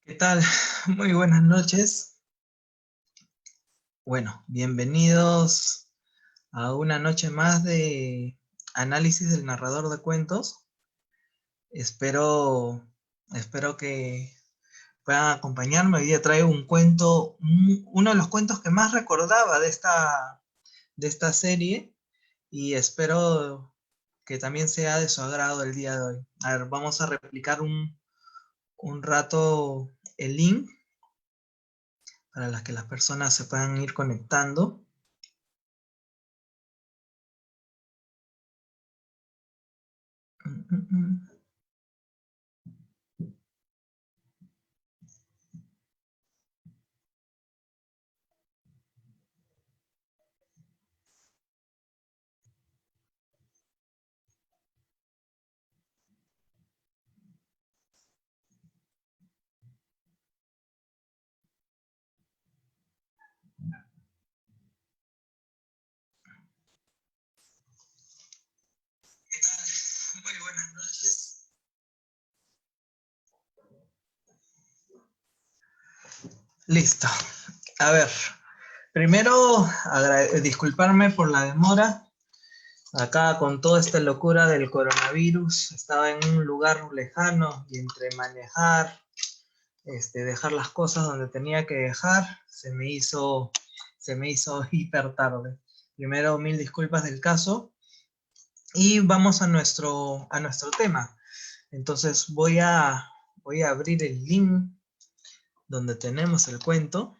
¿Qué tal? Muy buenas noches. Bueno, bienvenidos a una noche más de análisis del narrador de cuentos. Espero que puedan acompañarme. Hoy día traigo un cuento, uno de los cuentos que más recordaba de esta serie y espero que también sea de su agrado el día de hoy. A ver, vamos a replicar un rato el link para las que las personas se puedan ir conectando. ¿Qué tal? Muy buenas noches. Listo. A ver, primero disculparme por la demora. Acá con toda esta locura del coronavirus, estaba en un lugar lejano y entre manejar, dejar las cosas donde tenía que dejar, se me hizo hiper tarde. Primero, mil disculpas del caso y vamos a nuestro tema. Entonces voy a abrir el link donde tenemos el cuento.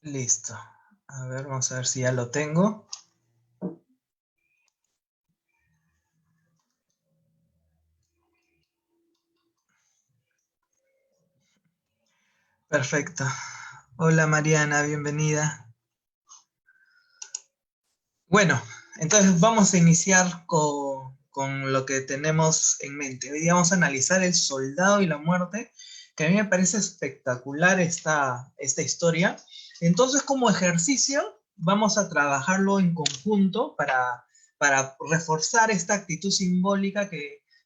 Listo. A ver, vamos a ver si ya lo tengo. Perfecto. Hola Mariana, bienvenida. Bueno, entonces vamos a iniciar con lo que tenemos en mente. Hoy día vamos a analizar El Soldado y la Muerte, que a mí me parece espectacular esta historia. Entonces, como ejercicio, vamos a trabajarlo en conjunto para reforzar esta actitud simbólica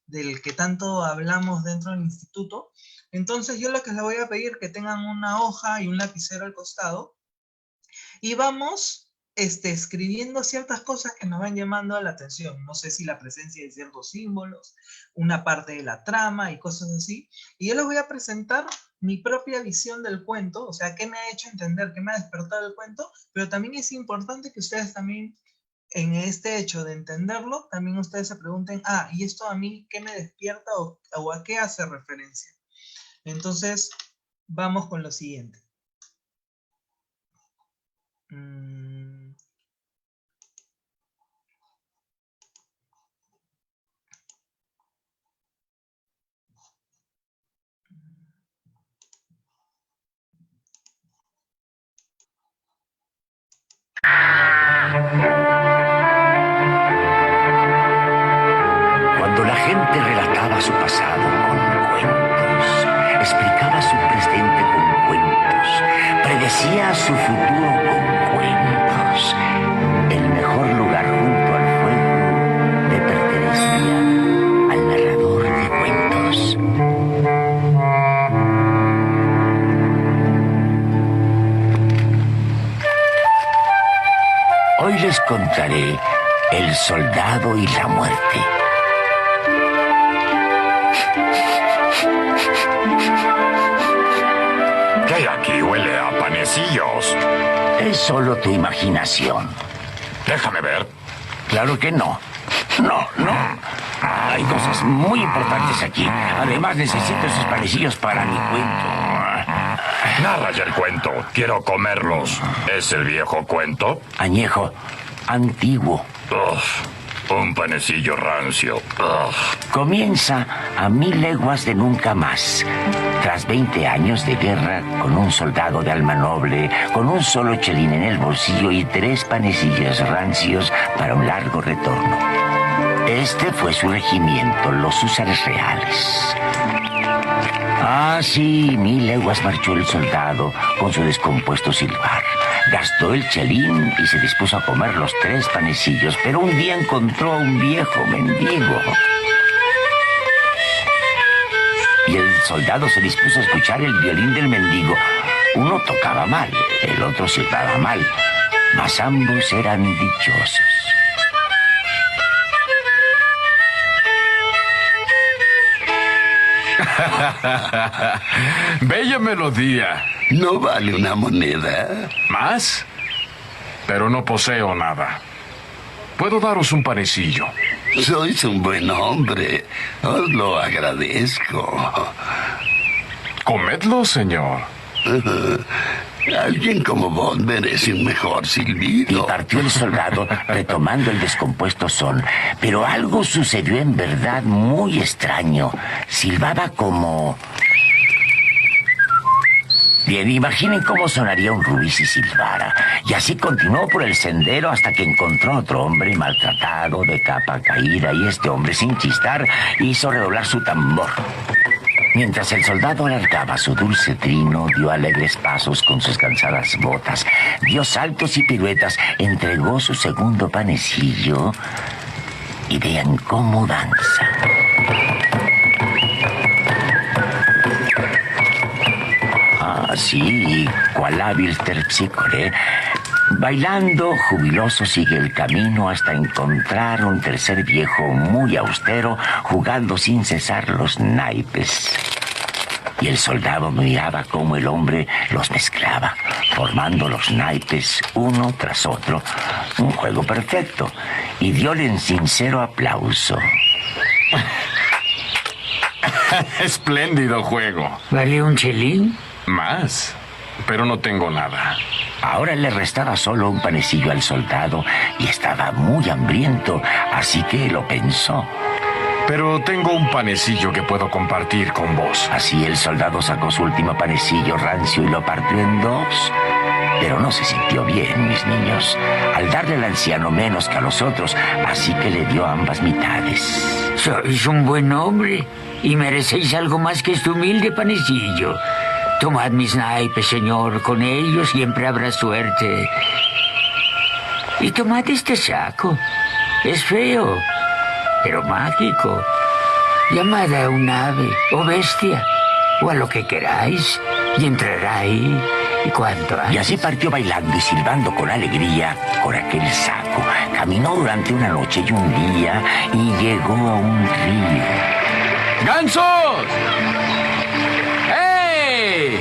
del que tanto hablamos dentro del instituto. Entonces, yo lo que les voy a pedir es que tengan una hoja y un lapicero al costado y vamos escribiendo ciertas cosas que nos van llamando la atención. No sé si la presencia de ciertos símbolos, una parte de la trama y cosas así. Y yo les voy a presentar mi propia visión del cuento, o sea, qué me ha hecho entender, qué me ha despertado el cuento, pero también es importante que ustedes también, en este hecho de entenderlo, también ustedes se pregunten, ¿y esto a mí qué me despierta o a qué hace referencia? Entonces, vamos con lo siguiente. Cuando la gente relataba su pasado con cuentos, explicaba su presente con cuentos, predecía su futuro con cuentos, el mejor lugar junto al fuego le pertenecía al narrador de cuentos. Hoy les contaré El Soldado y la Muerte. ¿Qué hay aquí? Huele a panecillos. Es solo tu imaginación. Déjame ver. Claro que no. No. Hay cosas muy importantes aquí. Además, necesito esos panecillos para mi cuento. Narra ya el cuento. Quiero comerlos. ¿Es el viejo cuento? Añejo. Antiguo. Uf. Un panecillo rancio. Ugh. Comienza a 1000 leguas de nunca más. Tras 20 años de guerra, con un soldado de alma noble, con un solo chelín en el bolsillo y 3 panecillos rancios para un largo retorno. Este fue su regimiento, los húsares reales. Ah, sí, 1000 leguas marchó el soldado con su descompuesto silbar. Gastó el chelín y se dispuso a comer los 3 panecillos, pero un día encontró a un viejo mendigo. Y el soldado se dispuso a escuchar el violín del mendigo. Uno tocaba mal, el otro silbaba mal, mas ambos eran dichosos. Bella melodía. ¿No vale una moneda? ¿Más? Pero no poseo nada. Puedo daros un panecillo. Sois un buen hombre. Os lo agradezco. Comedlo, señor. Alguien como vos merece un mejor Y silbido. partió el soldado retomando el descompuesto son. Pero algo sucedió en verdad muy extraño. Silbaba como... Bien, imaginen cómo sonaría un rubí si silbara. Y así continuó por el sendero hasta que encontró otro hombre maltratado, de capa caída, y este hombre, sin chistar, hizo redoblar su tambor. Mientras el soldado alargaba su dulce trino, dio alegres pasos con sus cansadas botas, dio saltos y piruetas, entregó su segundo panecillo y vean cómo danza. Ah, sí, cual hábil terpsícore. Bailando, jubiloso sigue el camino hasta encontrar un tercer viejo muy austero jugando sin cesar los naipes. Y el soldado miraba cómo el hombre los mezclaba, formando los naipes uno tras otro. Un juego perfecto. Y diole en sincero aplauso. Espléndido juego. ¿Vale un chelín? Más. Pero no tengo nada. Ahora le restaba solo un panecillo al soldado y estaba muy hambriento, así que lo pensó. Pero tengo un panecillo que puedo compartir con vos. Así el soldado sacó su último panecillo rancio y lo partió en 2. Pero no se sintió bien, mis niños, al darle al anciano menos que a los otros, así que le dio ambas mitades. Sois un buen hombre y merecéis algo más que este humilde panecillo. Tomad mis naipes, señor, con ellos siempre habrá suerte. Y tomad este saco. Es feo, pero mágico. Llamad a un ave o bestia, o a lo que queráis, y entrará ahí. ¿Y cuánto hay? Y así partió bailando y silbando con alegría por aquel saco. Caminó durante una noche y un día y llegó a un río. ¡Gansos! ¡Hey!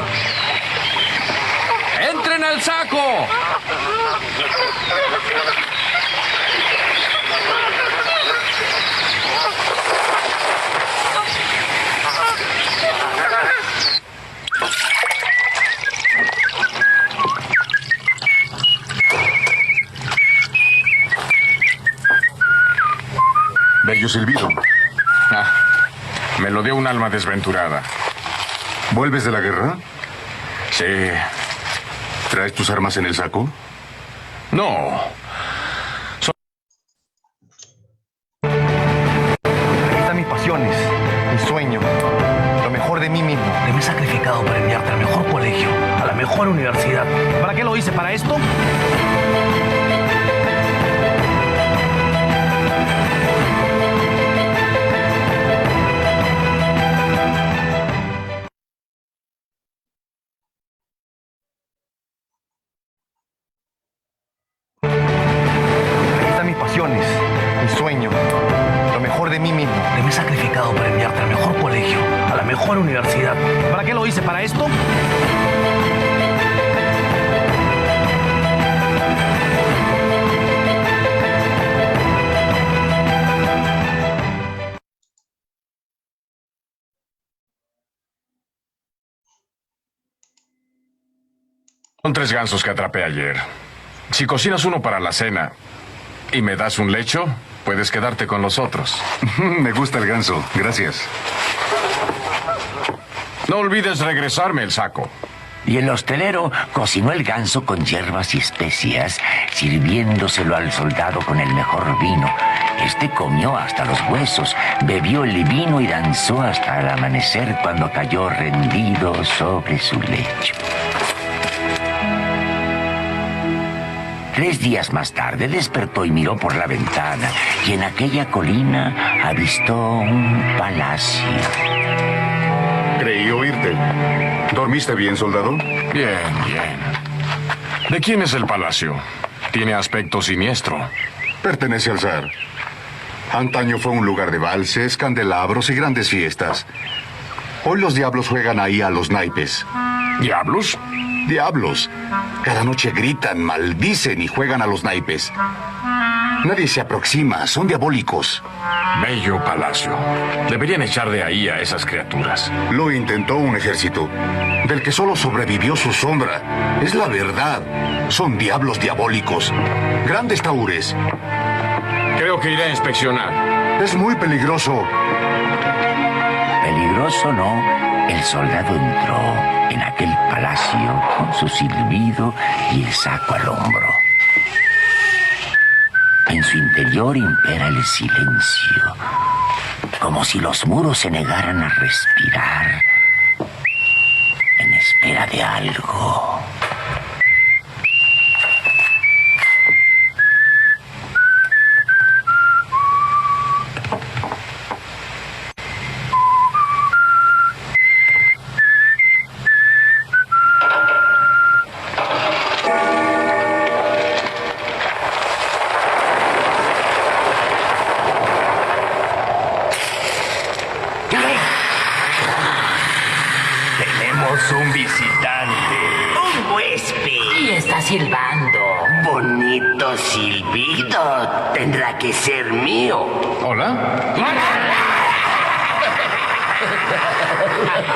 ¡Entren al saco! Bello silbido. Ah, me lo dio un alma desventurada. ¿Vuelves de la guerra? Sí. ¿Traes tus armas en el saco? No. Aquí están mis pasiones, mis sueños, lo mejor de mí mismo. Que me he sacrificado para enviarte al mejor colegio, a la mejor universidad. ¿Para qué lo hice? ¿Para esto? Aquí están mis pasiones, mis sueños, lo mejor de mí mismo. Que me he sacrificado para enviarte al mejor colegio, a la mejor universidad. ¿Para qué lo hice? ¿Para esto? Son 3 gansos que atrapé ayer. Si cocinas uno para la cena y me das un lecho, Puedes quedarte con los otros. Me gusta el ganso. Gracias. No olvides regresarme el saco. Y el hostelero cocinó el ganso con hierbas y especias, sirviéndoselo al soldado con el mejor vino. Este comió hasta los huesos, bebió el vino y danzó hasta el amanecer, cuando cayó rendido sobre su lecho. 3 días más tarde despertó y miró por la ventana, y en aquella colina avistó un palacio. Creí oírte. ¿Dormiste bien, soldado? Bien, bien. ¿De quién es el palacio? Tiene aspecto siniestro. Pertenece al zar. Antaño fue un lugar de valses, candelabros y grandes fiestas. Hoy los diablos juegan ahí a los naipes. ¿Diablos? Diablos. Cada noche gritan, maldicen y juegan a los naipes. Nadie se aproxima, son diabólicos. Bello palacio. Deberían echar de ahí a esas criaturas. Lo intentó un ejército, del que solo sobrevivió su sombra. Es la verdad. Son diablos diabólicos. Grandes tahures. Creo que iré a inspeccionar. Es muy peligroso. Peligroso no, el soldado entró en aquel palacio con su silbido y el saco al hombro. En su interior impera el silencio, como si los muros se negaran a respirar en espera de algo. Tenemos un visitante. ¡Un huésped! Y está silbando. Bonito silbido. Tendrá que ser mío. ¿Hola?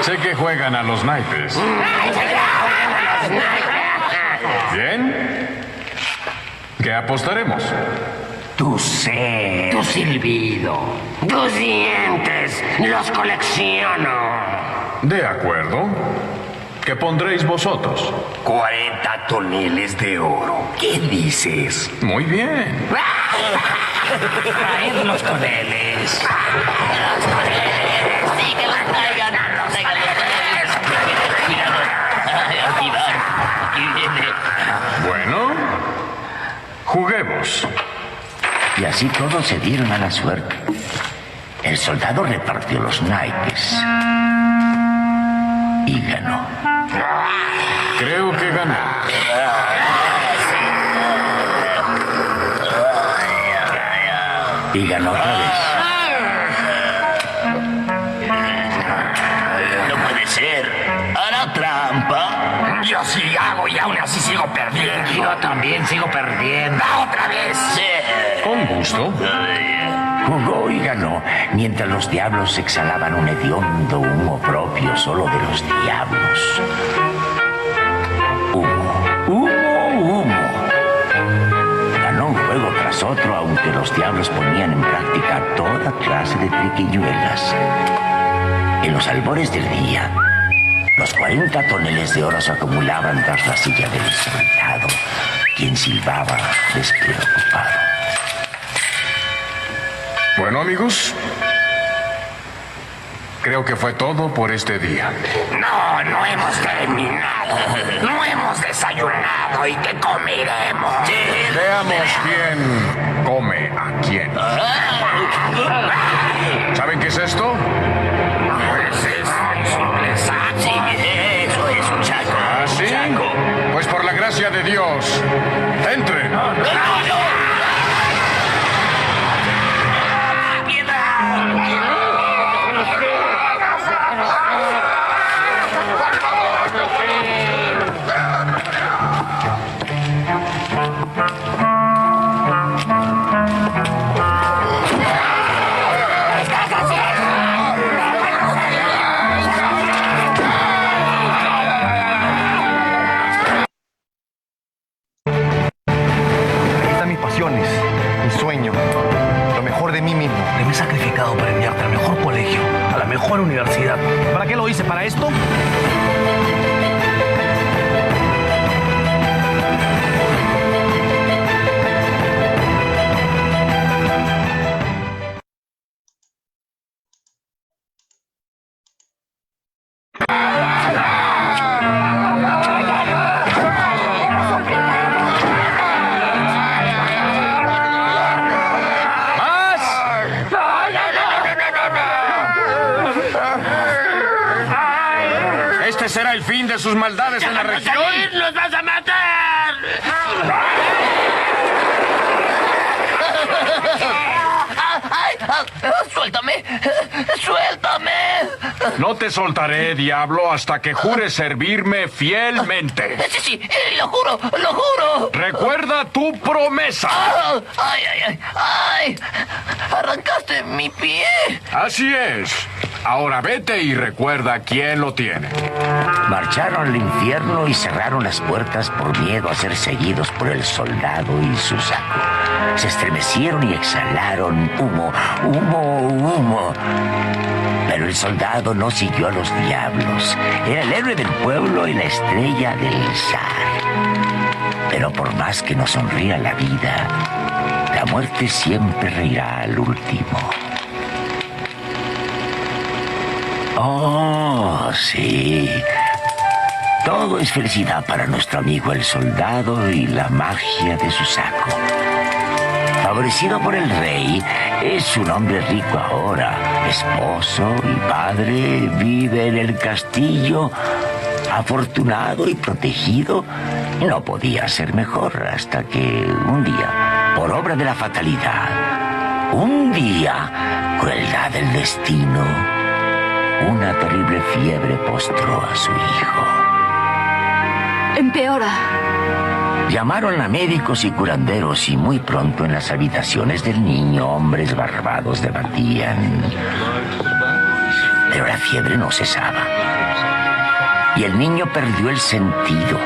Sé que juegan a los naipes. ¿Bien? ¿Qué apostaremos? Tu ser, Tu silbido. tus dientes, los colecciono. De acuerdo. ¿Qué pondréis vosotros? 40 toneles de oro. ¿Qué dices? Muy bien. Traed los toneles. Bueno, juguemos. Y así todos se dieron a la suerte. El soldado repartió los naipes y ganó. Creo que gané. Y ganó otra vez. No puede ser. ¿Hará trampa? Yo sí hago y aún así sigo perdiendo. Yo también sigo perdiendo. ¡Otra vez! Con gusto. Jugó y ganó, mientras los diablos exhalaban un hediondo humo propio solo de los diablos. Humo, humo, humo. Ganó un juego tras otro, aunque los diablos ponían en práctica toda clase de triquiñuelas. En los albores del día, los 40 toneles de oro se acumulaban tras la silla del soldado, quien silbaba despreocupado. Bueno, amigos, creo que fue todo por este día. No, no hemos terminado. No hemos desayunado. ¿Y qué comeremos? Veamos quién come a quién. ¿Saben qué es esto? Pues es un simple saco. Sí, eso es un saco. ¿Ah, sí? Pues por la gracia de Dios, entren. Ahí están mis pasiones, mi sueño, lo mejor de mí mismo. Me he sacrificado para enviarte al mejor colegio, a la mejor universidad. ¿Para qué lo hice? ¿Para esto? ¿Este será el fin de sus maldades en la región? ¡Nos vas a matar! ¡Suéltame! ¡Suéltame! No te soltaré, diablo, hasta que jures servirme fielmente. Sí, lo juro, lo juro. Recuerda tu promesa. ¡Ay, ay, ay! ¡Ay! ¡Arrancaste mi pie! Así es. Ahora vete y recuerda quién lo tiene. Marcharon al infierno y cerraron las puertas por miedo a ser seguidos por el soldado y su saco. Se estremecieron y exhalaron humo, humo, humo. Pero el soldado no siguió a los diablos. Era el héroe del pueblo y la estrella del zar. Pero por más que nos sonría la vida, la muerte siempre reirá al último. Oh, sí. Todo es felicidad para nuestro amigo el soldado y la magia de su saco. Favorecido por el rey, es un hombre rico ahora. Esposo y padre, vive en el castillo, afortunado y protegido. No podía ser mejor hasta que un día, por obra de la fatalidad, un día, crueldad del destino, una terrible fiebre postró a su hijo. Empeora. Llamaron a médicos y curanderos y muy pronto en las habitaciones del niño hombres barbados debatían. Pero la fiebre no cesaba. Y el niño perdió el sentido.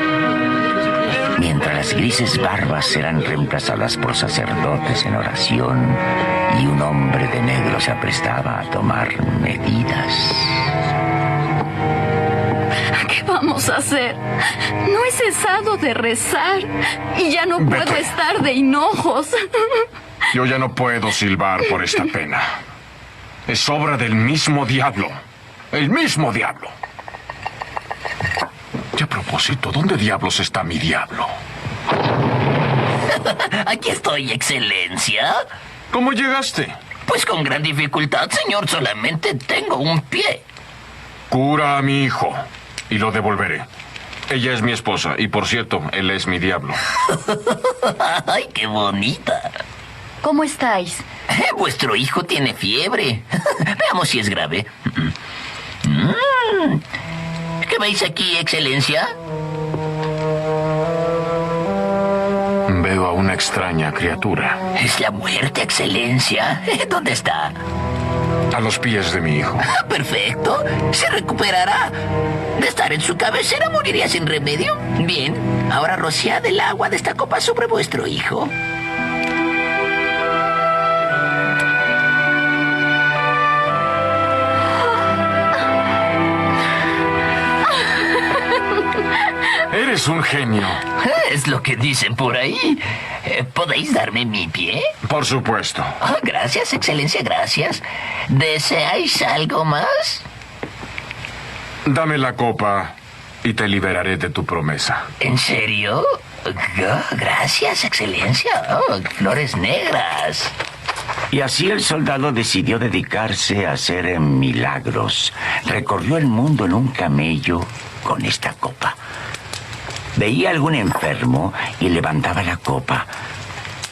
Mientras las grises barbas eran reemplazadas por sacerdotes en oración y un hombre de negro se aprestaba a tomar medidas. ¿Qué vamos a hacer? No he cesado de rezar y ya no puedo Vete. estar de hinojos. Yo ya no puedo silbar por esta pena. Es obra del mismo diablo. El mismo diablo. Y a propósito, ¿dónde diablos está mi diablo? Aquí estoy, Excelencia. ¿Cómo llegaste? Pues con gran dificultad, señor. Solamente tengo un pie. Cura a mi hijo y lo devolveré. Ella es mi esposa y, por cierto, él es mi diablo. ¡Ay, qué bonita! ¿Cómo estáis? Vuestro hijo tiene fiebre. Veamos si es grave. ¿Qué veis aquí, Excelencia? Veo a una extraña criatura Es la muerte, Excelencia. ¿Dónde está? a los pies de mi hijo. Perfecto. Se recuperará. De estar en su cabecera moriría sin remedio. Bien. Ahora rociad el agua de esta copa sobre vuestro hijo. Eres un genio. Es lo que dicen por ahí. ¿Podéis darme mi pie? Por supuesto. Oh, gracias, Excelencia, gracias. ¿Deseáis algo más? Dame la copa y te liberaré de tu promesa. ¿En serio? Oh, gracias, Excelencia. Oh, flores negras. Y así el soldado decidió dedicarse a hacer milagros. Recorrió el mundo en un camello con esta copa. Veía a algún enfermo y levantaba la copa.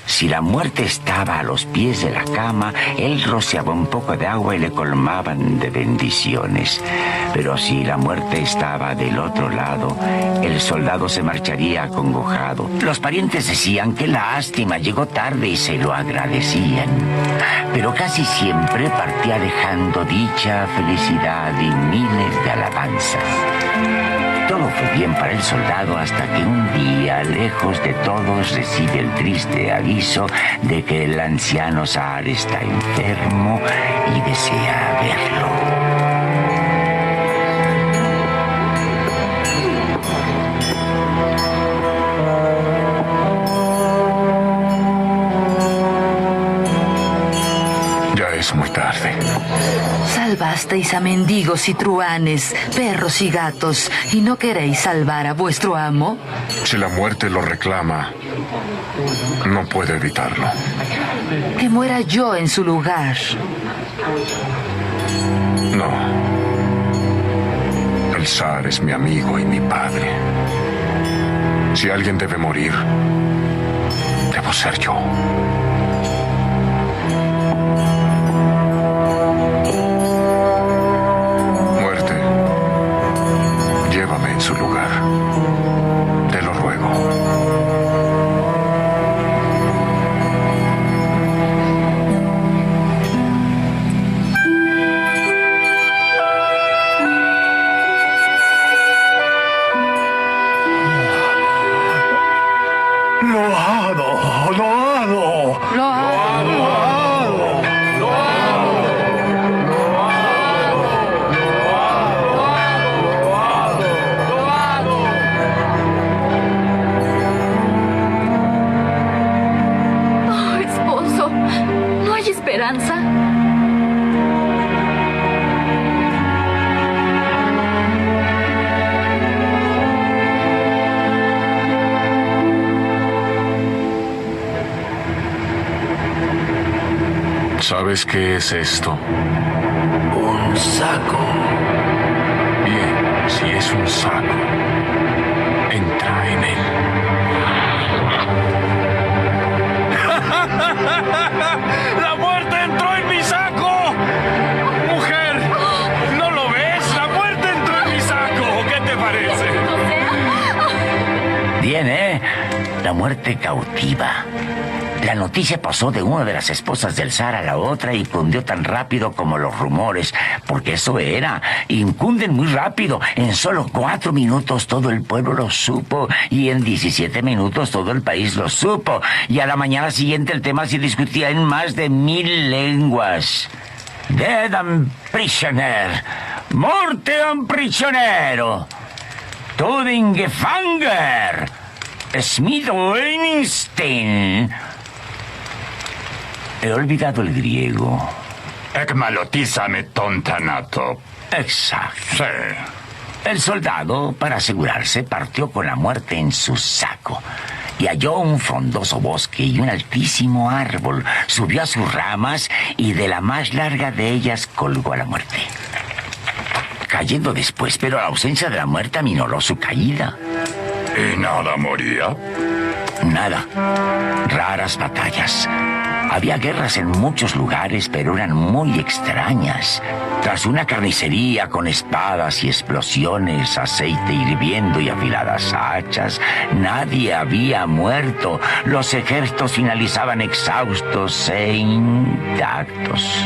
Si la muerte estaba a los pies de la cama, él rociaba un poco de agua y le colmaban de bendiciones. Pero si la muerte estaba del otro lado, el soldado se marcharía acongojado. Los parientes decían que lástima, llegó tarde y se lo agradecían. Pero casi siempre partía dejando dicha, felicidad y miles de alabanzas. todo fue bien para el soldado hasta que un día, lejos de todos, recibe el triste aviso de que el anciano zar está enfermo y desea verlo. Es muy tarde. Salvasteis a mendigos y truhanes, perros y gatos, ¿y no queréis salvar a vuestro amo? Si la muerte lo reclama, no puedo evitarlo. Que muera yo en su lugar. No. El zar es mi amigo y mi padre. Si alguien debe morir, debo ser yo. En su lugar. Te lo ruego. ¿Sabes qué es esto? Un saco. Bien, si es un saco, entra en él. ¡La muerte entró en mi saco! ¡Mujer! ¿No lo ves? ¡La muerte entró en mi saco! ¿Qué te parece? Bien, ¿eh? La muerte cautiva. La noticia pasó de una de las esposas del zar a la otra y cundió tan rápido como los rumores, porque eso era, incunden muy rápido. En solo 4 minutos todo el pueblo lo supo, y en 17 minutos todo el país lo supo, y a la mañana siguiente el tema se discutía en más de 1000 lenguas. Dead and prisoner, morte and prisionero, Toden Gefanger, Smith Weinstein. He olvidado el griego. Ekmalotizame tontanato. Exacto. Sí. El soldado, para asegurarse, partió con la muerte en su saco y halló un frondoso bosque y un altísimo árbol. Subió a sus ramas y de la más larga de ellas colgó a la muerte. Cayendo después, pero la ausencia de la muerte aminoró su caída. ¿Y nada moría? Nada. Raras batallas. Había guerras en muchos lugares, pero eran muy extrañas. Tras una carnicería con espadas y explosiones, aceite hirviendo y afiladas hachas, nadie había muerto. Los ejércitos finalizaban exhaustos e intactos.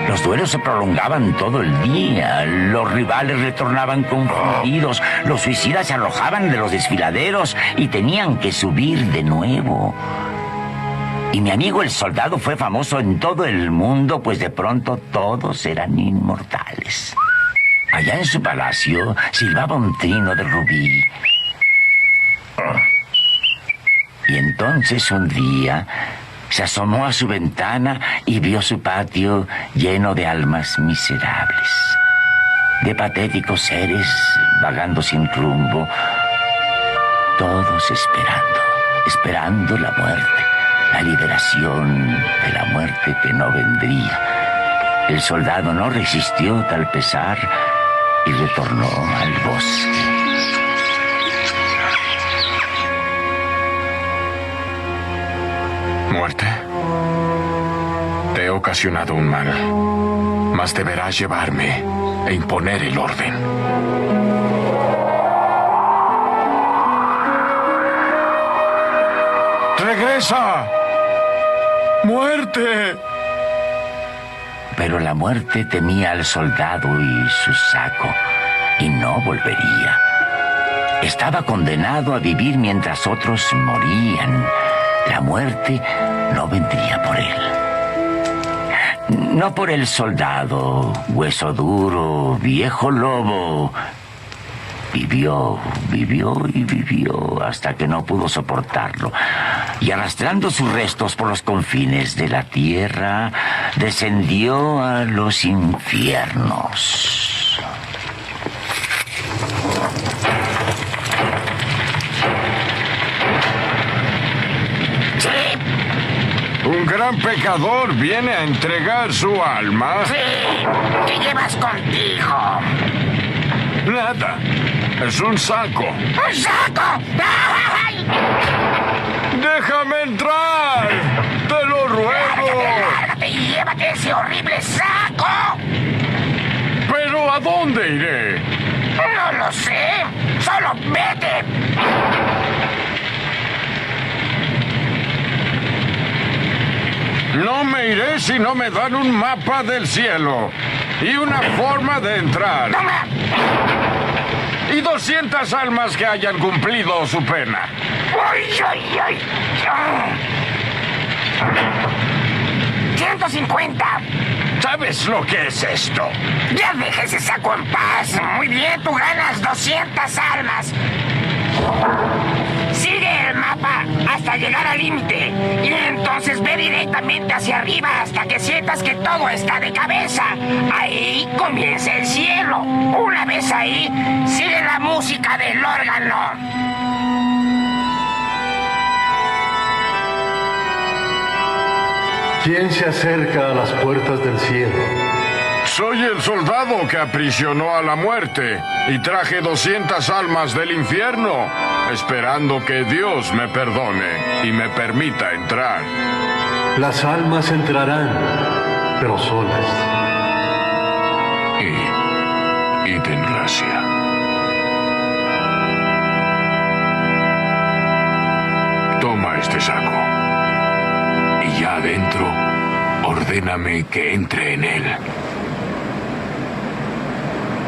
Los duelos se prolongaban todo el día. Los rivales retornaban confundidos. Los suicidas se arrojaban de los desfiladeros y tenían que subir de nuevo. Y mi amigo el soldado fue famoso en todo el mundo, pues de pronto todos eran inmortales. Allá en su palacio silbaba un trino de rubí. Y entonces un día se asomó a su ventana y vio su patio lleno de almas miserables, de patéticos seres vagando sin rumbo, todos esperando la muerte. La liberación de la muerte que no vendría. El soldado no resistió tal pesar y retornó al bosque. Muerte, te he ocasionado un mal, mas deberás llevarme e imponer el orden. ¡Regresa! ¡Muerte! Pero la muerte temía al soldado y su saco, y no volvería. Estaba condenado a vivir mientras otros morían. La muerte no vendría por él. No por el soldado, hueso duro, viejo lobo. Vivió y vivió hasta que no pudo soportarlo. Y arrastrando sus restos por los confines de la tierra, descendió a los infiernos. ¿Un gran pecador viene a entregar su alma? Sí, ¿qué llevas contigo? Nada. Es un saco. ¡Un saco! ¡Ay! ¡Déjame entrar! ¡Te lo ruego! ¡Lárgate y llévate ese horrible saco! ¿Pero a dónde iré? No lo sé. Solo vete. No me iré si no me dan un mapa del cielo y una forma de entrar. ¡Toma! Y 200 almas que hayan cumplido su pena. ¡Ay, ay, ay! 150. ¿Sabes lo que es esto? Ya deja ese saco en paz. Muy bien, tú ganas 200 almas. Sigue el mapa hasta llegar al límite y entonces ve directamente hacia arriba hasta que sientas que todo está de cabeza. Ahí comienza el cielo. Una vez ahí, sigue la música del órgano. ¿Quién se acerca a las puertas del cielo? Soy el soldado que aprisionó a la muerte y traje 200 almas del infierno, esperando que Dios me perdone y me permita entrar. Las almas entrarán, pero solas. Y ten gracia. Toma este saco. Y ya adentro, ordéname que entre en él.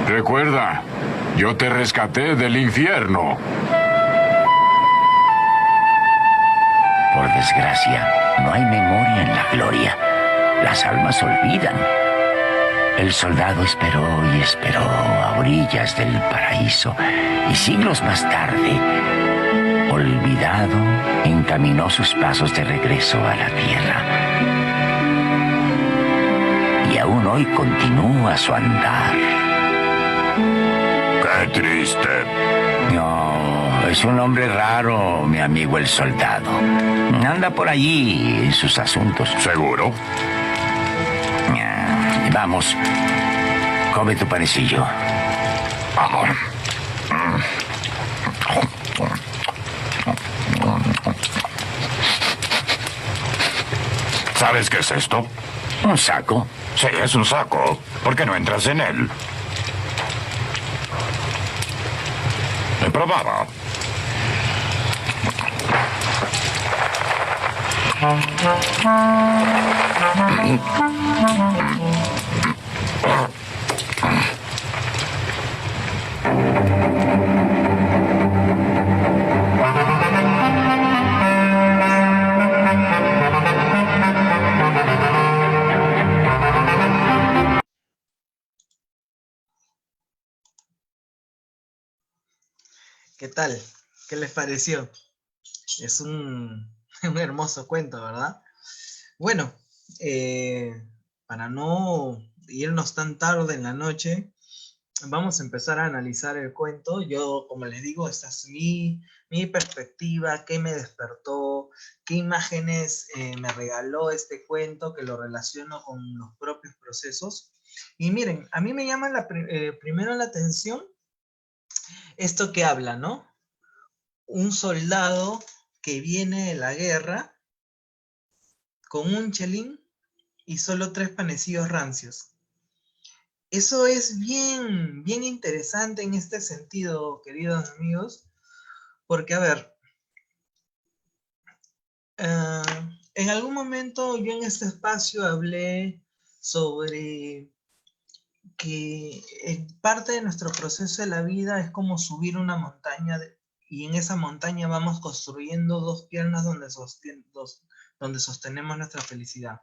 Recuerda, yo te rescaté del infierno. Por desgracia, no hay memoria en la gloria. Las almas olvidan. El soldado esperó y esperó a orillas del paraíso y siglos más tarde, olvidado, encaminó sus pasos de regreso a la tierra. Y aún hoy continúa su andar. ¡Qué triste! No, es un hombre raro, mi amigo el soldado. Anda por allí en sus asuntos. ¿Seguro? Vamos, come tu panecillo. Vamos. ¿Sabes qué es esto? ¿Un saco? Sí, es un saco. ¿Por qué no entras en él? He probado. ¿Qué tal? ¿Qué les pareció? Es un hermoso cuento, ¿verdad? Bueno, para no irnos tan tarde en la noche, vamos a empezar a analizar el cuento. Yo, como les digo, esta es mi perspectiva, qué me despertó, qué imágenes me regaló este cuento, que lo relaciono con los propios procesos. Y miren, a mí me llama primero la atención esto que habla, ¿no? Un soldado que viene de la guerra con un chelín y solo 3 panecillos rancios. Eso es bien interesante en este sentido, queridos amigos, porque, a ver, en algún momento yo en este espacio hablé sobre que parte de nuestro proceso de la vida es como subir una montaña y en esa montaña vamos construyendo dos piernas donde sostenemos nuestra felicidad.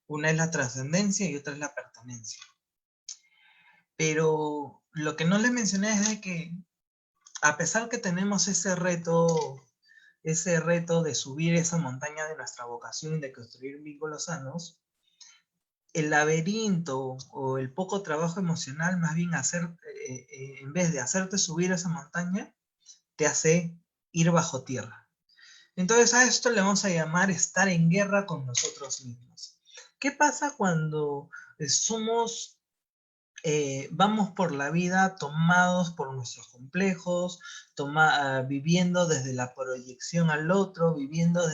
Una es la trascendencia y otra es la pertenencia. Pero lo que no les mencioné es de que a pesar que tenemos ese reto de subir esa montaña de nuestra vocación y de construir vínculos sanos, el laberinto o el poco trabajo emocional, más bien en vez de hacerte subir esa montaña, te hace ir bajo tierra. Entonces a esto le vamos a llamar estar en guerra con nosotros mismos. ¿Qué pasa cuando vamos por la vida tomados por nuestros complejos, viviendo desde la proyección al otro, viviendo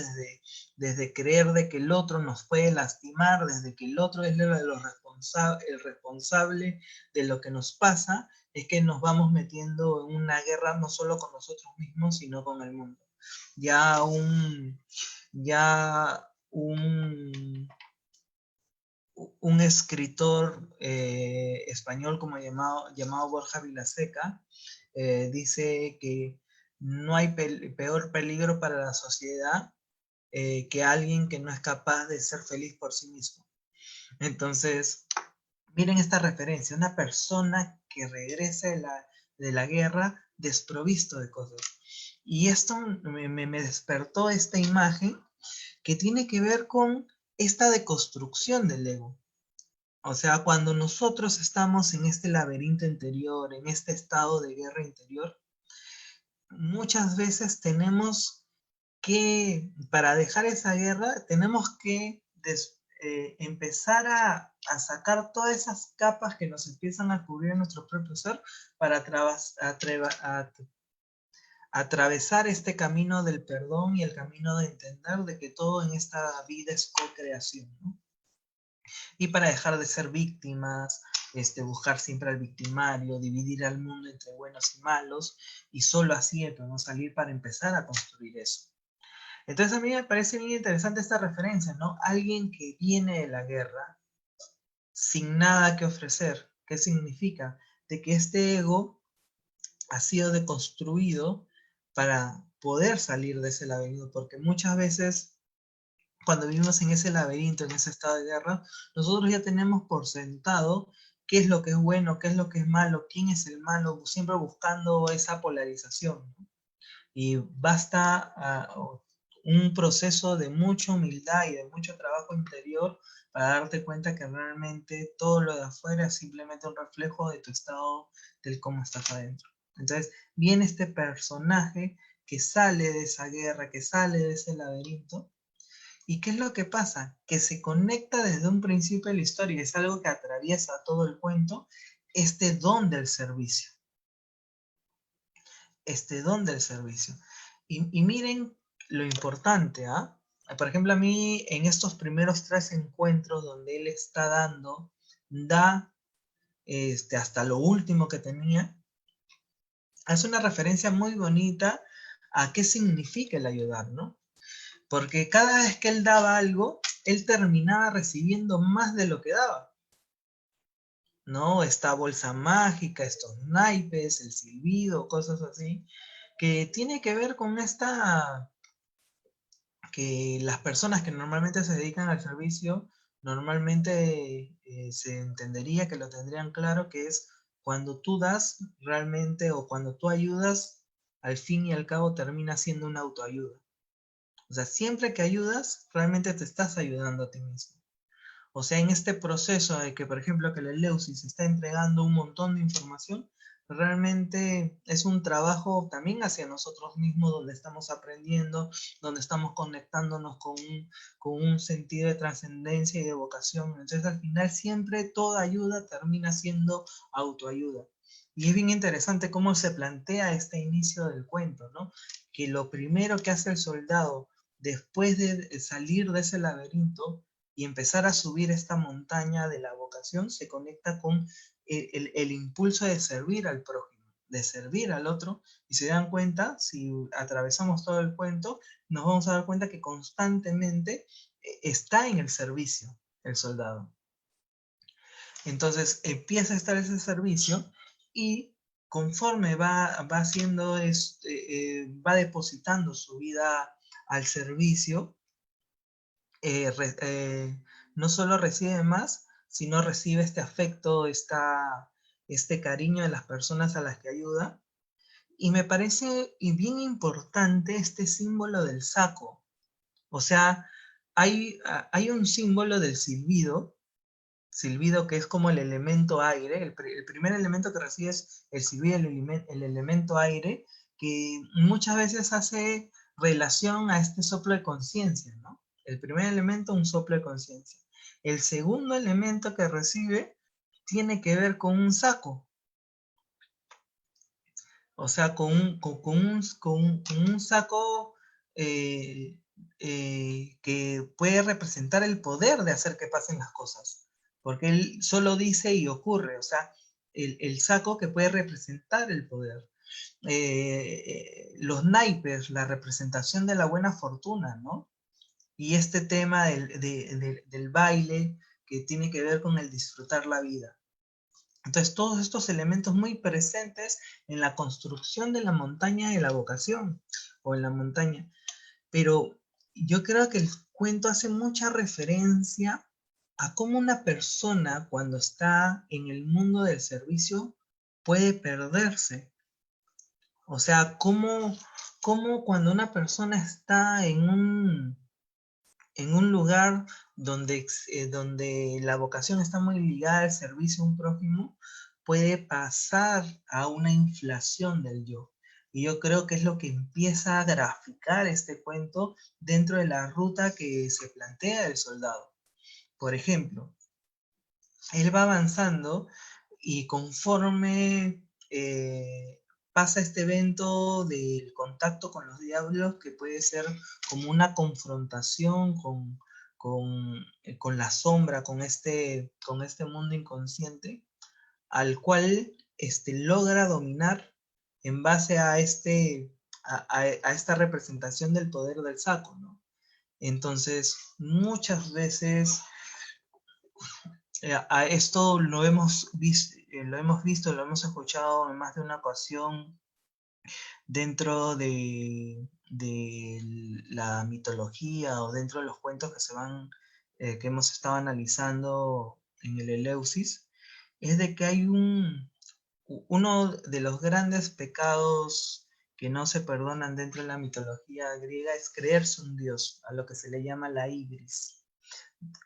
desde creer de que el otro nos puede lastimar, desde que el otro es el responsable de lo que nos pasa? Es que nos vamos metiendo en una guerra no solo con nosotros mismos, sino con el mundo. Un escritor español llamado Borja Vilaseca dice que no hay peor peligro para la sociedad que alguien que no es capaz de ser feliz por sí mismo. Entonces, miren esta referencia, una persona que regresa de la guerra desprovisto de cosas. Y esto me despertó esta imagen que tiene que ver con esta deconstrucción del ego. O sea, cuando nosotros estamos en este laberinto interior, en este estado de guerra interior, muchas veces tenemos que, para dejar esa guerra, tenemos que empezar a sacar todas esas capas que nos empiezan a cubrir nuestro propio ser para atravesar este camino del perdón y el camino de entender de que todo en esta vida es co-creación, ¿no? Y para dejar de ser víctimas, buscar siempre al victimario, dividir al mundo entre buenos y malos, y solo así podemos salir para empezar a construir eso. Entonces a mí me parece bien interesante esta referencia, ¿no? Alguien que viene de la guerra sin nada que ofrecer. ¿Qué significa? De que este ego ha sido deconstruido para poder salir de ese laberinto, porque muchas veces cuando vivimos en ese laberinto, en ese estado de guerra, nosotros ya tenemos por sentado qué es lo que es bueno, qué es lo que es malo, quién es el malo, siempre buscando esa polarización, ¿no? Y basta un proceso de mucha humildad y de mucho trabajo interior para darte cuenta que realmente todo lo de afuera es simplemente un reflejo de tu estado, del cómo estás adentro. Entonces viene este personaje que sale de esa guerra, que sale de ese laberinto. ¿Y qué es lo que pasa? Que se conecta desde un principio de la historia, es algo que atraviesa todo el cuento, este don del servicio. Este don del servicio. Y miren lo importante, ¿ah? Por ejemplo, a mí en estos primeros 3 encuentros donde él está da hasta lo último que tenía, hace una referencia muy bonita a qué significa el ayudar, ¿no? Porque cada vez que él daba algo, él terminaba recibiendo más de lo que daba, ¿no? Esta bolsa mágica, estos naipes, el silbido, cosas así, que tiene que ver con que las personas que normalmente se dedican al servicio, normalmente se entendería que lo tendrían claro, que es cuando tú das realmente o cuando tú ayudas, al fin y al cabo termina siendo una autoayuda. O sea, siempre que ayudas, realmente te estás ayudando a ti mismo. O sea, en este proceso de que, por ejemplo, que la Eleusis está entregando un montón de información, realmente es un trabajo también hacia nosotros mismos, donde estamos aprendiendo, donde estamos conectándonos con un sentido de trascendencia y de vocación. Entonces, al final, siempre toda ayuda termina siendo autoayuda. Y es bien interesante cómo se plantea este inicio del cuento, ¿no? Que lo primero que hace el soldado después de salir de ese laberinto y empezar a subir esta montaña de la vocación, se conecta con el impulso de servir al prójimo, de servir al otro, y se dan cuenta, si atravesamos todo el cuento, nos vamos a dar cuenta que constantemente está en el servicio el soldado. Entonces empieza a estar ese servicio y conforme va haciendo, va depositando su vida al servicio, no solo recibe más, sino recibe este afecto, este cariño de las personas a las que ayuda. Y me parece bien importante este símbolo del saco. O sea, hay un símbolo del silbido que es como el elemento aire. El primer elemento que recibe es el silbido, el elemento aire, que muchas veces hace relación a este soplo de conciencia, ¿no? El primer elemento, un soplo de conciencia. El segundo elemento que recibe tiene que ver con un saco. O sea, con un saco que puede representar el poder de hacer que pasen las cosas. Porque él solo dice y ocurre. O sea, el saco que puede representar el poder. Los naipes, la representación de la buena fortuna, ¿no? Y este tema del baile que tiene que ver con el disfrutar la vida. Entonces, todos estos elementos muy presentes en la construcción de la montaña de la vocación, o en la montaña. Pero yo creo que el cuento hace mucha referencia a cómo una persona, cuando está en el mundo del servicio, puede perderse. O sea, cómo cuando una persona está en un lugar donde la vocación está muy ligada al servicio a un prójimo, puede pasar a una inflación del yo. Y yo creo que es lo que empieza a graficar este cuento dentro de la ruta que se plantea el soldado. Por ejemplo, él va avanzando y conforme pasa este evento del contacto con los diablos, que puede ser como una confrontación con la sombra, con este mundo inconsciente, al cual logra dominar en base a esta representación del poder del saco, ¿no? Entonces, muchas veces a esto lo hemos visto, lo hemos escuchado en más de una ocasión dentro de la mitología o dentro de los cuentos que hemos estado analizando en el Eleusis, es de que hay uno de los grandes pecados que no se perdonan dentro de la mitología griega es creerse un dios, a lo que se le llama la ibris,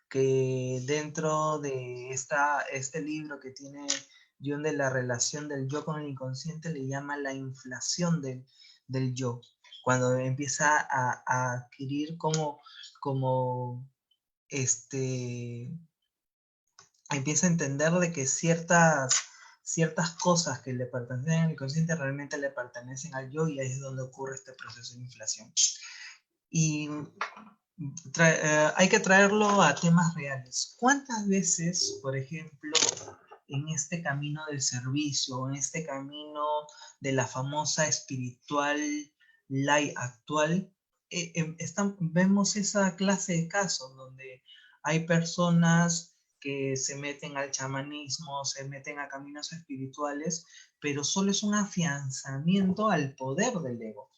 que dentro de este libro que tiene Jung de la relación del yo con el inconsciente le llama la inflación del yo, cuando empieza a adquirir empieza a entender de que ciertas cosas que le pertenecen al inconsciente realmente le pertenecen al yo, y ahí es donde ocurre este proceso de inflación. Y hay que traerlo a temas reales. ¿Cuántas veces, por ejemplo, en este camino del servicio, en este camino de la famosa espiritual ley actual, vemos esa clase de casos donde hay personas que se meten al chamanismo, se meten a caminos espirituales, pero solo es un afianzamiento al poder del ego?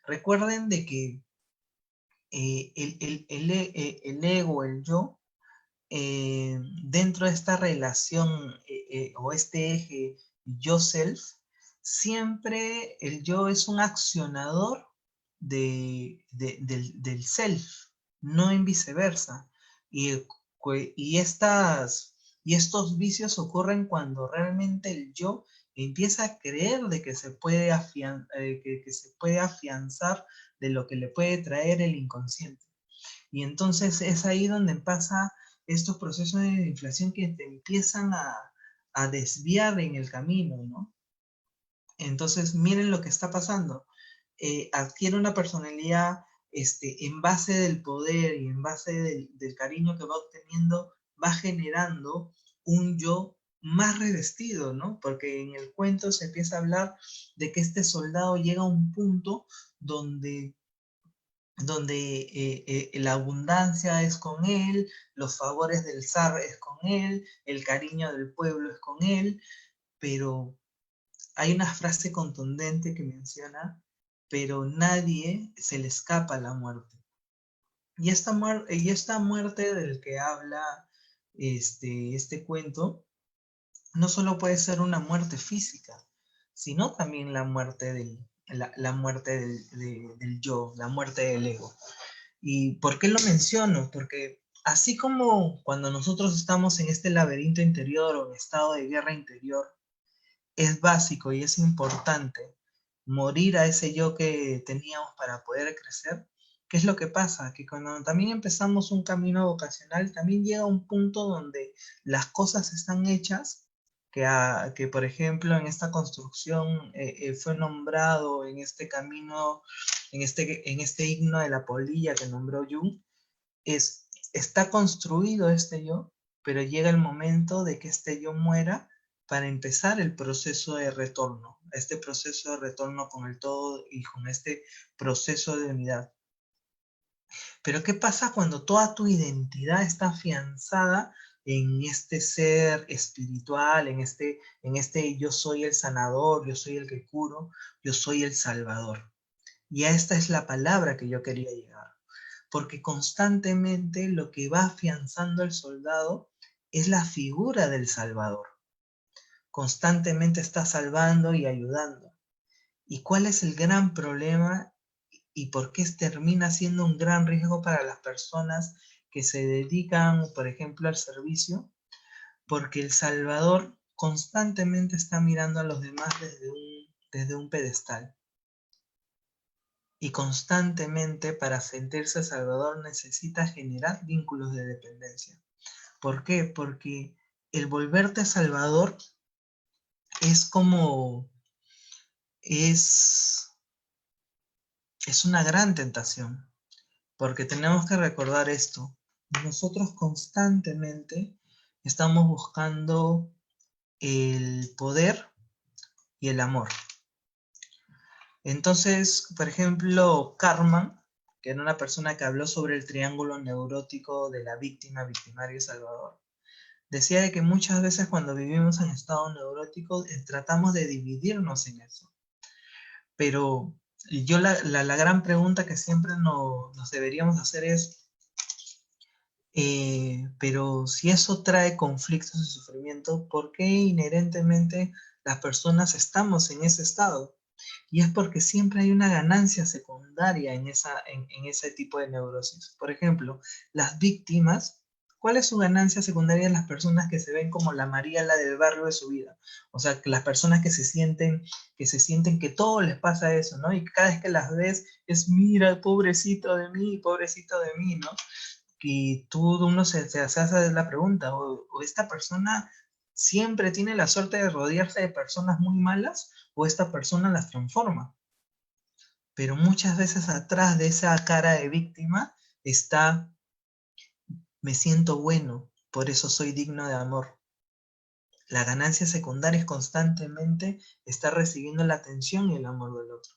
Recuerden de que el ego, el yo, dentro de esta relación o este eje yo-self, siempre el yo es un accionador del self, no en viceversa. Y estos vicios ocurren cuando realmente el yo empieza a creer de que se puede afianzar de lo que le puede traer el inconsciente. Y entonces es ahí donde pasa estos procesos de inflación que te empiezan a desviar en el camino, ¿no? Entonces miren lo que está pasando. Adquiere una personalidad en base del poder y en base del cariño que va obteniendo, va generando un yo más revestido, ¿no? Porque en el cuento se empieza a hablar de que este soldado llega a un punto donde donde la abundancia es con él, los favores del zar es con él, el cariño del pueblo es con él, pero hay una frase contundente que menciona, pero nadie se le escapa a la muerte. Y esta muerte del que habla este cuento, no solo puede ser una muerte física, sino también la muerte la muerte del yo, la muerte del ego. ¿Y por qué lo menciono? Porque así como cuando nosotros estamos en este laberinto interior o en estado de guerra interior, es básico y es importante morir a ese yo que teníamos para poder crecer. ¿Qué es lo que pasa? Que cuando también empezamos un camino vocacional, también llega un punto donde las cosas están hechas, que por ejemplo en esta construcción fue nombrado en este camino, en este himno de la polilla que nombró Jung, está construido este yo, pero llega el momento de que este yo muera para empezar el proceso de retorno, este proceso de retorno con el todo y con este proceso de unidad. Pero ¿qué pasa cuando toda tu identidad está afianzada en este ser espiritual, en este yo soy el sanador, yo soy el que curo, yo soy el salvador? Y a esta es la palabra que yo quería llegar. Porque constantemente lo que va afianzando el soldado es la figura del salvador. Constantemente está salvando y ayudando. ¿Y cuál es el gran problema y por qué termina siendo un gran riesgo para las personas que se dedican, por ejemplo, al servicio? Porque el salvador constantemente está mirando a los demás desde un pedestal. Y constantemente para sentirse salvador necesita generar vínculos de dependencia. ¿Por qué? Porque el volverte salvador es como, es una gran tentación, porque tenemos que recordar esto. Nosotros constantemente estamos buscando el poder y el amor. Entonces, por ejemplo, Karman, que era una persona que habló sobre el triángulo neurótico de la víctima, victimario y salvador, decía de que muchas veces cuando vivimos en estado neurótico tratamos de dividirnos en eso. Pero la gran pregunta que siempre nos deberíamos hacer es, pero si eso trae conflictos y sufrimiento, ¿por qué inherentemente las personas estamos en ese estado? Y es porque siempre hay una ganancia secundaria en ese tipo de neurosis. Por ejemplo, las víctimas, ¿cuál es su ganancia secundaria en las personas que se ven como la María, la del barrio de su vida? O sea, que las personas que se sienten que todo les pasa eso, ¿no? Y cada vez que las ves es, mira, pobrecito de mí, ¿no? Y uno se hace la pregunta, o esta persona siempre tiene la suerte de rodearse de personas muy malas, o esta persona las transforma. Pero muchas veces atrás de esa cara de víctima está, me siento bueno, por eso soy digno de amor. La ganancia secundaria es constantemente estar recibiendo la atención y el amor del otro.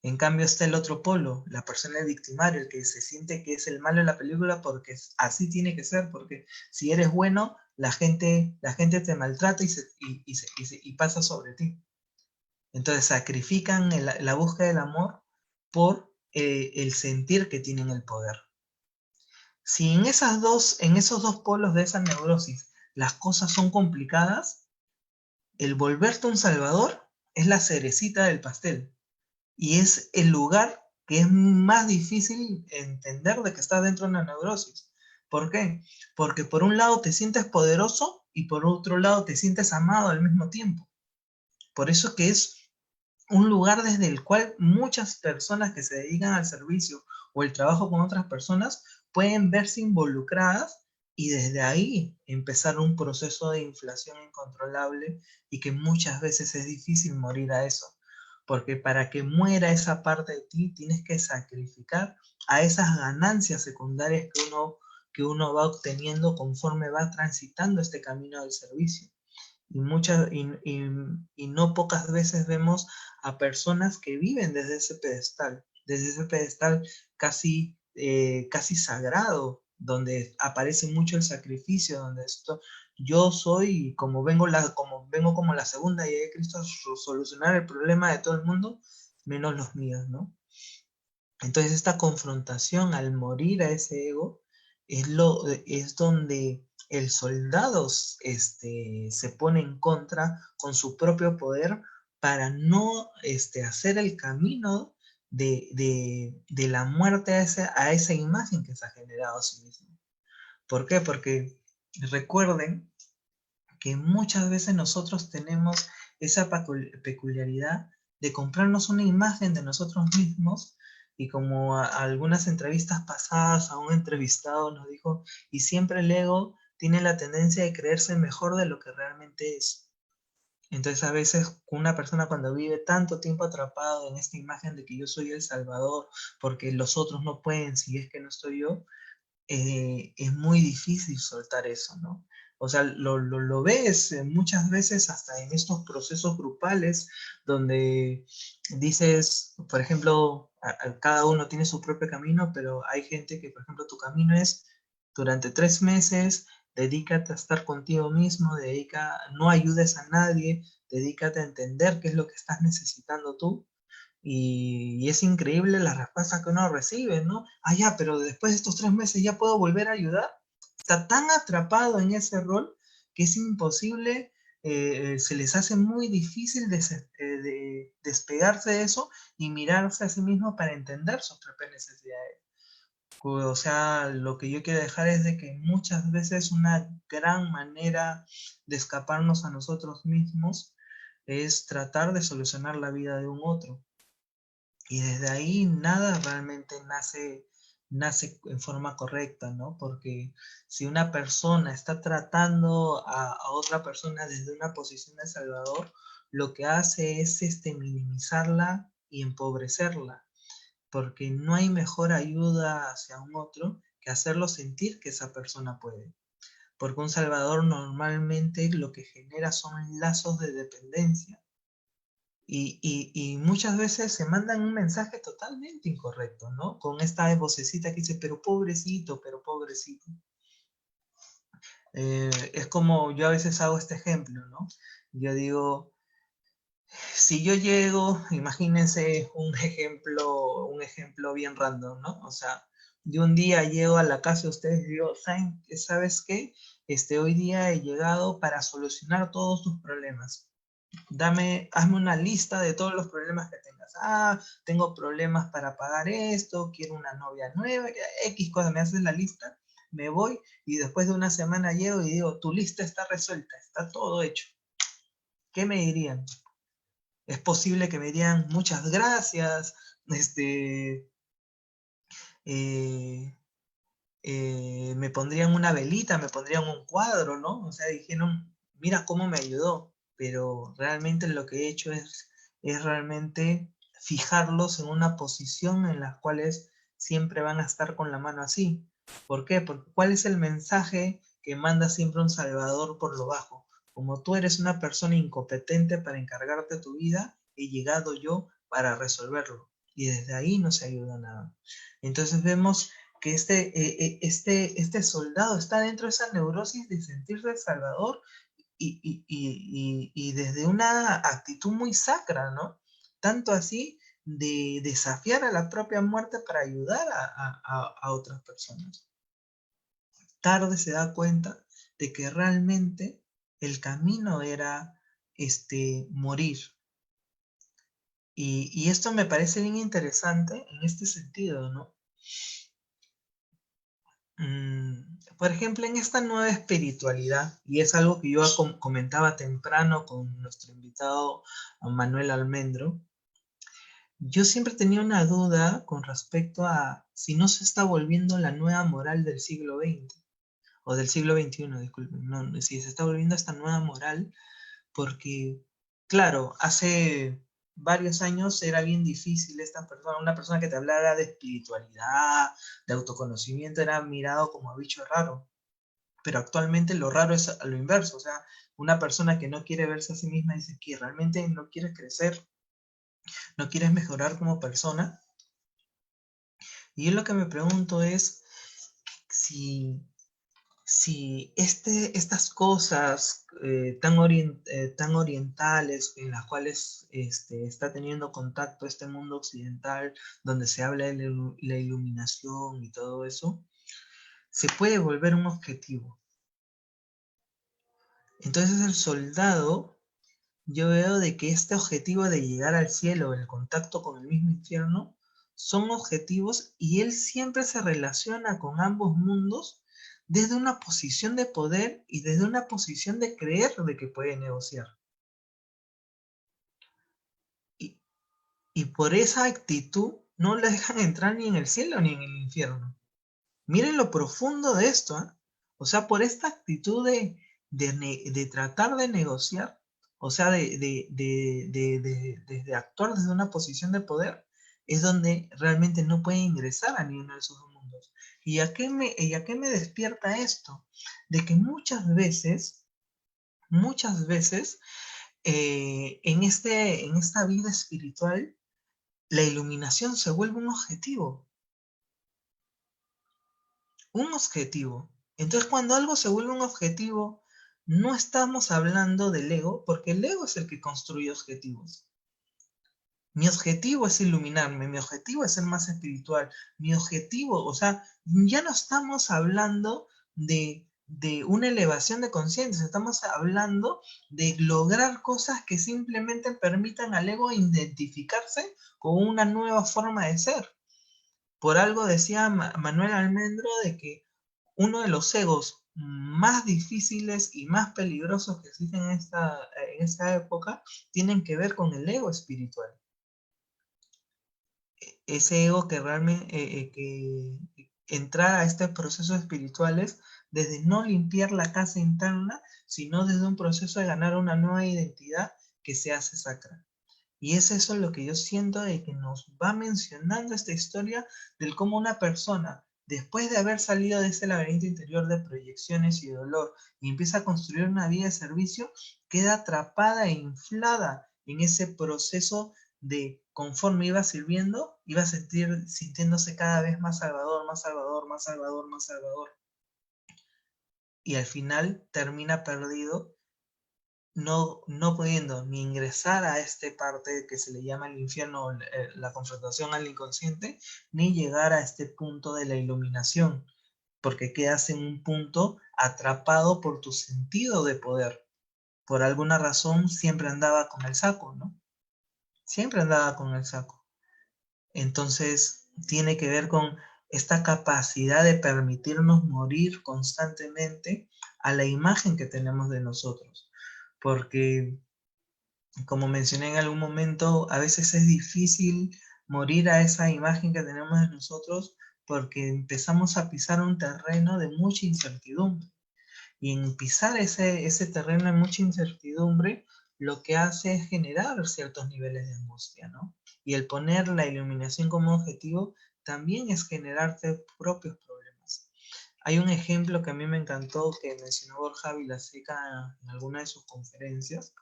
En cambio está el otro polo, la persona victimaria, el que se siente que es el malo en la película porque así tiene que ser, porque si eres bueno, la gente te maltrata y pasa sobre ti. Entonces sacrifican la búsqueda del amor por el sentir que tienen el poder. Si en esos dos polos de esa neurosis las cosas son complicadas, el volverte un salvador es la cerecita del pastel. Y es el lugar que es más difícil entender de que estás dentro de una neurosis. ¿Por qué? Porque por un lado te sientes poderoso y por otro lado te sientes amado al mismo tiempo. Por eso que es un lugar desde el cual muchas personas que se dedican al servicio o el trabajo con otras personas pueden verse involucradas y desde ahí empezar un proceso de inflación incontrolable y que muchas veces es difícil morir a eso. Porque para que muera esa parte de ti, tienes que sacrificar a esas ganancias secundarias que uno va obteniendo conforme va transitando este camino del servicio. Y no pocas veces vemos a personas que viven desde ese pedestal, desde ese pedestal casi sagrado, donde aparece mucho el sacrificio, donde esto, yo soy, como vengo como la segunda, y he Cristo a solucionar el problema de todo el mundo, menos los míos, ¿no? Entonces esta confrontación al morir a ese ego es donde el soldado se pone en contra con su propio poder para no hacer el camino de la muerte a esa imagen que se ha generado a sí mismo. ¿Por qué? Porque recuerden que muchas veces nosotros tenemos esa peculiaridad de comprarnos una imagen de nosotros mismos, y como algunas entrevistas pasadas a un entrevistado nos dijo, y siempre el ego tiene la tendencia de creerse mejor de lo que realmente es. Entonces a veces una persona cuando vive tanto tiempo atrapado en esta imagen de que yo soy el salvador, porque los otros no pueden si es que no estoy yo, es muy difícil soltar eso, ¿no? O sea, lo ves muchas veces hasta en estos procesos grupales donde dices, por ejemplo, cada uno tiene su propio camino, pero hay gente que, por ejemplo, tu camino es durante 3 meses, dedícate a estar contigo mismo, no ayudes a nadie, dedícate a entender qué es lo que estás necesitando tú. Y es increíble la respuesta que uno recibe, ¿no? Ah, ya, pero después de estos 3 meses ya puedo volver a ayudar. Está tan atrapado en ese rol que es imposible, se les hace muy difícil de despegarse de eso y mirarse a sí mismo para entender sus propias necesidades. O sea, lo que yo quiero dejar es de que muchas veces una gran manera de escaparnos a nosotros mismos es tratar de solucionar la vida de un otro. Y desde ahí nada realmente nace en forma correcta, ¿no? Porque si una persona está tratando a otra persona desde una posición de salvador, lo que hace es minimizarla y empobrecerla, porque no hay mejor ayuda hacia un otro que hacerlo sentir que esa persona puede. Porque un salvador normalmente lo que genera son lazos de dependencia. Y muchas veces se mandan un mensaje totalmente incorrecto, ¿no? Con esta vocecita que dice, pero pobrecito, pero pobrecito. Es como yo a veces hago este ejemplo, ¿no? Yo digo, si yo llego, imagínense un ejemplo bien random, ¿no? O sea, de un día llego a la casa de ustedes y digo, ¿sabes qué? Hoy día he llegado para solucionar todos tus problemas. Hazme una lista de todos los problemas que tengas. Ah, tengo problemas para pagar esto, quiero una novia nueva, X cosa, me haces la lista, me voy y después de una semana llego y digo, tu lista está resuelta, está todo hecho. ¿Qué me dirían? Es posible que me dirían muchas gracias, me pondrían una velita, me pondrían un cuadro, ¿no? O sea, dijeron, mira cómo me ayudó. Pero realmente lo que he hecho es realmente fijarlos en una posición en la cuales siempre van a estar con la mano así. ¿Por qué? Porque ¿cuál es el mensaje que manda siempre un salvador por lo bajo? Como tú eres una persona incompetente para encargarte de tu vida, he llegado yo para resolverlo. Y desde ahí no se ayuda nada. Entonces vemos que este soldado está dentro de esa neurosis de sentirse salvador, y desde una actitud muy sacra, ¿no? Tanto así de desafiar a la propia muerte para ayudar a otras personas. Tarde se da cuenta de que realmente el camino era morir. Y esto me parece bien interesante en este sentido, ¿no? Por ejemplo, en esta nueva espiritualidad, y es algo que yo comentaba temprano con nuestro invitado Manuel Almendro, yo siempre tenía una duda con respecto a si no se está volviendo la nueva moral del siglo XX, o del siglo XXI, disculpen, no, si se está volviendo esta nueva moral, porque, claro, hace varios años era bien difícil una persona que te hablara de espiritualidad, de autoconocimiento, era mirado como bicho raro. Pero actualmente lo raro es a lo inverso, o sea, una persona que no quiere verse a sí misma dice que realmente no quieres crecer, no quieres mejorar como persona, Y yo lo que me pregunto es si, estas cosas tan orientales en las cuales está teniendo contacto este mundo occidental, donde se habla de la iluminación y todo eso, se puede volver un objetivo. Entonces el soldado, yo veo de que este objetivo de llegar al cielo, el contacto con el mismo infierno, son objetivos y él siempre se relaciona con ambos mundos desde una posición de poder y desde una posición de creer de que puede negociar. Y por esa actitud no le dejan entrar ni en el cielo ni en el infierno. Miren lo profundo de esto, ¿eh? O sea, por esta actitud de tratar de negociar, o sea, de actuar desde una posición de poder, es donde realmente no puede ingresar a ninguno de esos mundos. ¿Y a qué me despierta esto? De que muchas veces, en esta vida espiritual, la iluminación se vuelve un objetivo. Un objetivo. Entonces, cuando algo se vuelve un objetivo, no estamos hablando del ego, porque el ego es el que construye objetivos. Mi objetivo es iluminarme, mi objetivo es ser más espiritual, mi objetivo, o sea, ya no estamos hablando de una elevación de conciencia, estamos hablando de lograr cosas que simplemente permitan al ego identificarse con una nueva forma de ser. Por algo decía Manuel Almendro de que uno de los egos más difíciles y más peligrosos que existen en esta época tienen que ver con el ego espiritual. Ese ego que realmente que entrar a estos procesos espirituales desde no limpiar la casa interna, sino desde un proceso de ganar una nueva identidad que se hace sacra. Y es eso lo que yo siento de que nos va mencionando esta historia del cómo una persona, después de haber salido de ese laberinto interior de proyecciones y dolor, y empieza a construir una vida de servicio, queda atrapada e inflada en ese proceso de conforme iba sirviendo, iba sintiéndose cada vez más salvador, más salvador, más salvador, más salvador. Y al final termina perdido, no pudiendo ni ingresar a esta parte que se le llama el infierno, la confrontación al inconsciente, ni llegar a este punto de la iluminación, porque quedas en un punto atrapado por tu sentido de poder. Por alguna razón siempre andaba con el saco, ¿no? Siempre andaba con el saco. Entonces tiene que ver con esta capacidad de permitirnos morir constantemente a la imagen que tenemos de nosotros. Porque, como mencioné en algún momento, a veces es difícil morir a esa imagen que tenemos de nosotros porque empezamos a pisar un terreno de mucha incertidumbre. Y en pisar ese terreno de mucha incertidumbre, lo que hace es generar ciertos niveles de angustia, ¿no? Y el poner la iluminación como objetivo también es generarte propios problemas. Hay un ejemplo que a mí me encantó que mencionó Borja Vilaseca en alguna de sus conferencias,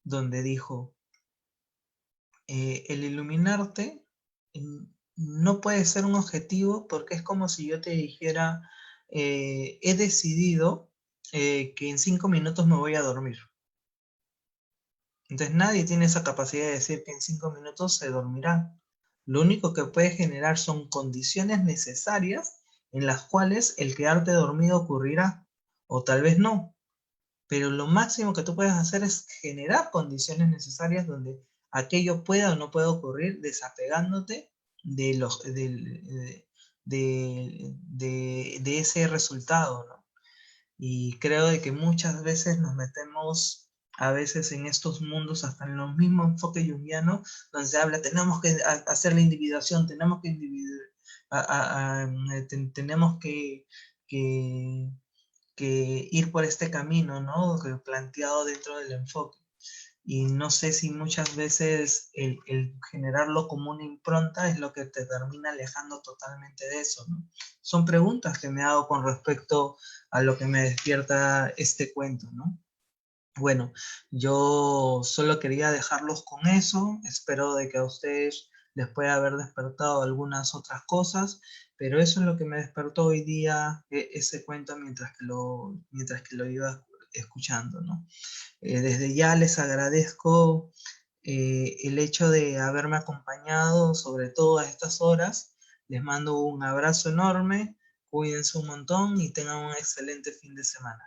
donde dijo, el iluminarte no puede ser un objetivo porque es como si yo te dijera, he decidido que en 5 minutos me voy a dormir. Entonces nadie tiene esa capacidad de decir que en 5 minutos se dormirá. Lo único que puede generar son condiciones necesarias en las cuales el quedarte dormido ocurrirá, o tal vez no. Pero lo máximo que tú puedes hacer es generar condiciones necesarias donde aquello pueda o no pueda ocurrir, desapegándote de ese resultado, ¿no? Y creo de que muchas veces nos metemos a veces en estos mundos, hasta en los mismos enfoques junguianos, donde se habla, tenemos que hacer la individuación, tenemos que tenemos que ir por este camino, ¿no? Planteado dentro del enfoque. Y no sé si muchas veces el generarlo como una impronta es lo que te termina alejando totalmente de eso, ¿no? Son preguntas que me hago con respecto a lo que me despierta este cuento, ¿no? Bueno, yo solo quería dejarlos con eso. Espero de que a ustedes les puede haber despertado algunas otras cosas, pero eso es lo que me despertó hoy día ese cuento mientras que lo iba escuchando, ¿no? Desde ya les agradezco el hecho de haberme acompañado, sobre todo a estas horas. Les mando un abrazo enorme, cuídense un montón y tengan un excelente fin de semana.